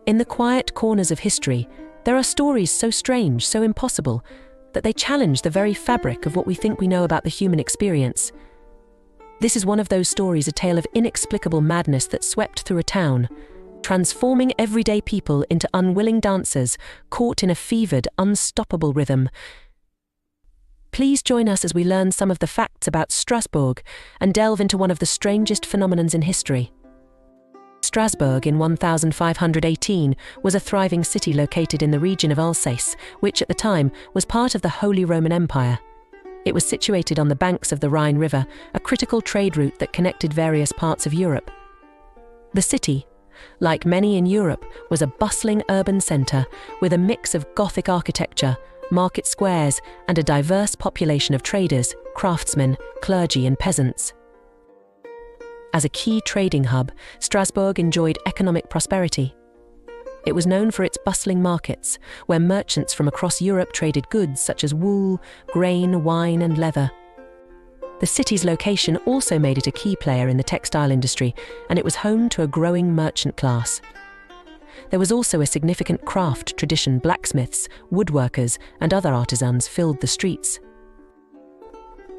In the quiet corners of history, there are stories so strange, so impossible, that they challenge the very fabric of what we think we know about the human experience. This is one of those stories, a tale of inexplicable madness that swept through a town, transforming everyday people into unwilling dancers caught in a fevered, unstoppable rhythm. Please join us as we learn some of the facts about Strasbourg and delve into one of the strangest phenomena in history. Strasbourg in 1518 was a thriving city located in the region of Alsace, which at the time was part of the Holy Roman Empire. It was situated on the banks of the Rhine River, a critical trade route that connected various parts of Europe. The city, like many in Europe, was a bustling urban centre with a mix of Gothic architecture, market squares, and a diverse population of traders, craftsmen, clergy, and peasants. As a key trading hub, Strasbourg enjoyed economic prosperity. It was known for its bustling markets, where merchants from across Europe traded goods such as wool, grain, wine, and leather. The city's location also made it a key player in the textile industry, and it was home to a growing merchant class. There was also a significant craft tradition. Blacksmiths, woodworkers, and other artisans filled the streets.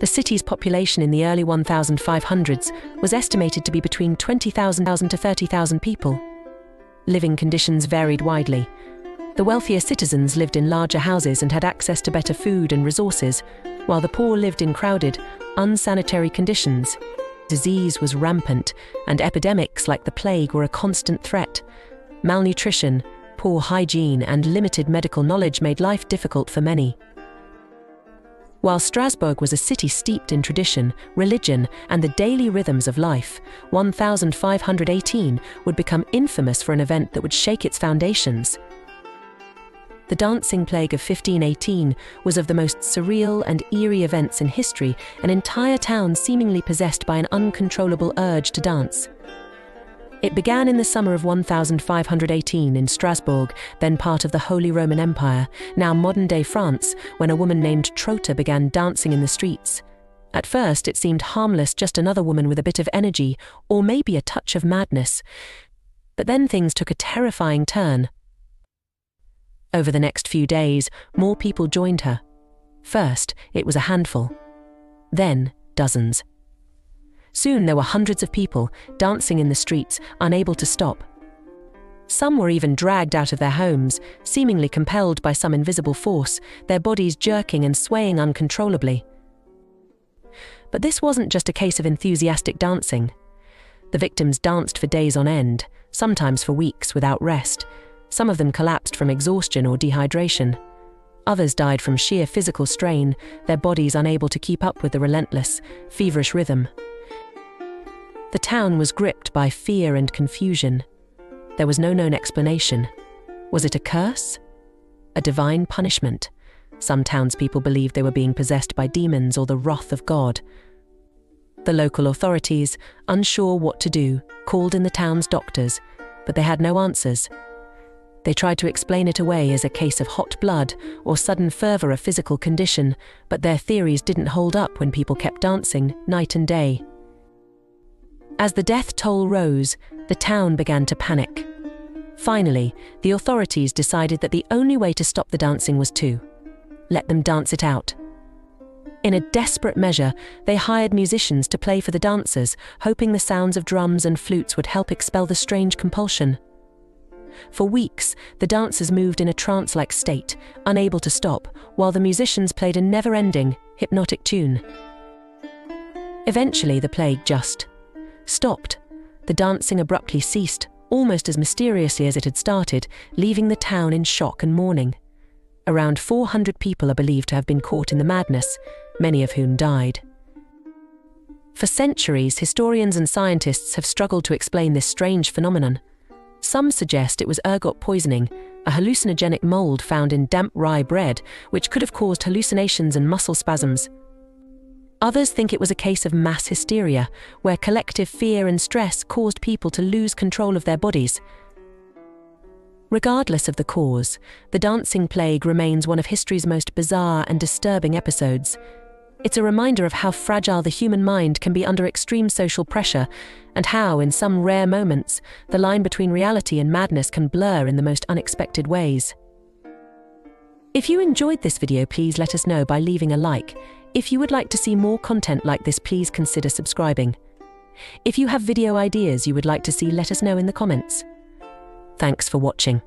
The city's population in the early 1500s was estimated to be between 20,000 to 30,000 people. Living conditions varied widely. The wealthier citizens lived in larger houses and had access to better food and resources, while the poor lived in crowded, unsanitary conditions. Disease was rampant, and epidemics like the plague were a constant threat. Malnutrition, poor hygiene, and limited medical knowledge made life difficult for many. While Strasbourg was a city steeped in tradition, religion, and the daily rhythms of life, 1518 would become infamous for an event that would shake its foundations. The dancing plague of 1518 was of the most surreal and eerie events in history, an entire town seemingly possessed by an uncontrollable urge to dance. It began in the summer of 1518 in Strasbourg, then part of the Holy Roman Empire, now modern-day France, when a woman named Trota began dancing in the streets. At first, it seemed harmless, just another woman with a bit of energy, or maybe a touch of madness. But then things took a terrifying turn. Over the next few days, more people joined her. First, it was a handful. Then, dozens. Soon there were hundreds of people dancing in the streets, unable to stop. Some were even dragged out of their homes, seemingly compelled by some invisible force, their bodies jerking and swaying uncontrollably. But this wasn't just a case of enthusiastic dancing. The victims danced for days on end, sometimes for weeks without rest. Some of them collapsed from exhaustion or dehydration. Others died from sheer physical strain, their bodies unable to keep up with the relentless, feverish rhythm. The town was gripped by fear and confusion. There was no known explanation. Was it a curse? A divine punishment? Some townspeople believed they were being possessed by demons or the wrath of God. The local authorities, unsure what to do, called in the town's doctors, but they had no answers. They tried to explain it away as a case of hot blood or sudden fervor of physical condition, but their theories didn't hold up when people kept dancing night and day. As the death toll rose, the town began to panic. Finally, the authorities decided that the only way to stop the dancing was to let them dance it out. In a desperate measure, they hired musicians to play for the dancers, hoping the sounds of drums and flutes would help expel the strange compulsion. For weeks, the dancers moved in a trance-like state, unable to stop, while the musicians played a never-ending, hypnotic tune. Eventually, the plague just stopped. The dancing abruptly ceased, almost as mysteriously as it had started, leaving the town in shock and mourning. Around 400 people are believed to have been caught in the madness, many of whom died. For centuries, historians and scientists have struggled to explain this strange phenomenon. Some suggest it was ergot poisoning, a hallucinogenic mold found in damp rye bread, which could have caused hallucinations and muscle spasms. Others think it was a case of mass hysteria, where collective fear and stress caused people to lose control of their bodies. Regardless of the cause, the dancing plague remains one of history's most bizarre and disturbing episodes. It's a reminder of how fragile the human mind can be under extreme social pressure, and how, in some rare moments, the line between reality and madness can blur in the most unexpected ways. If you enjoyed this video, please let us know by leaving a like. If you would like to see more content like this, please consider subscribing. If you have video ideas you would like to see, let us know in the comments. Thanks for watching.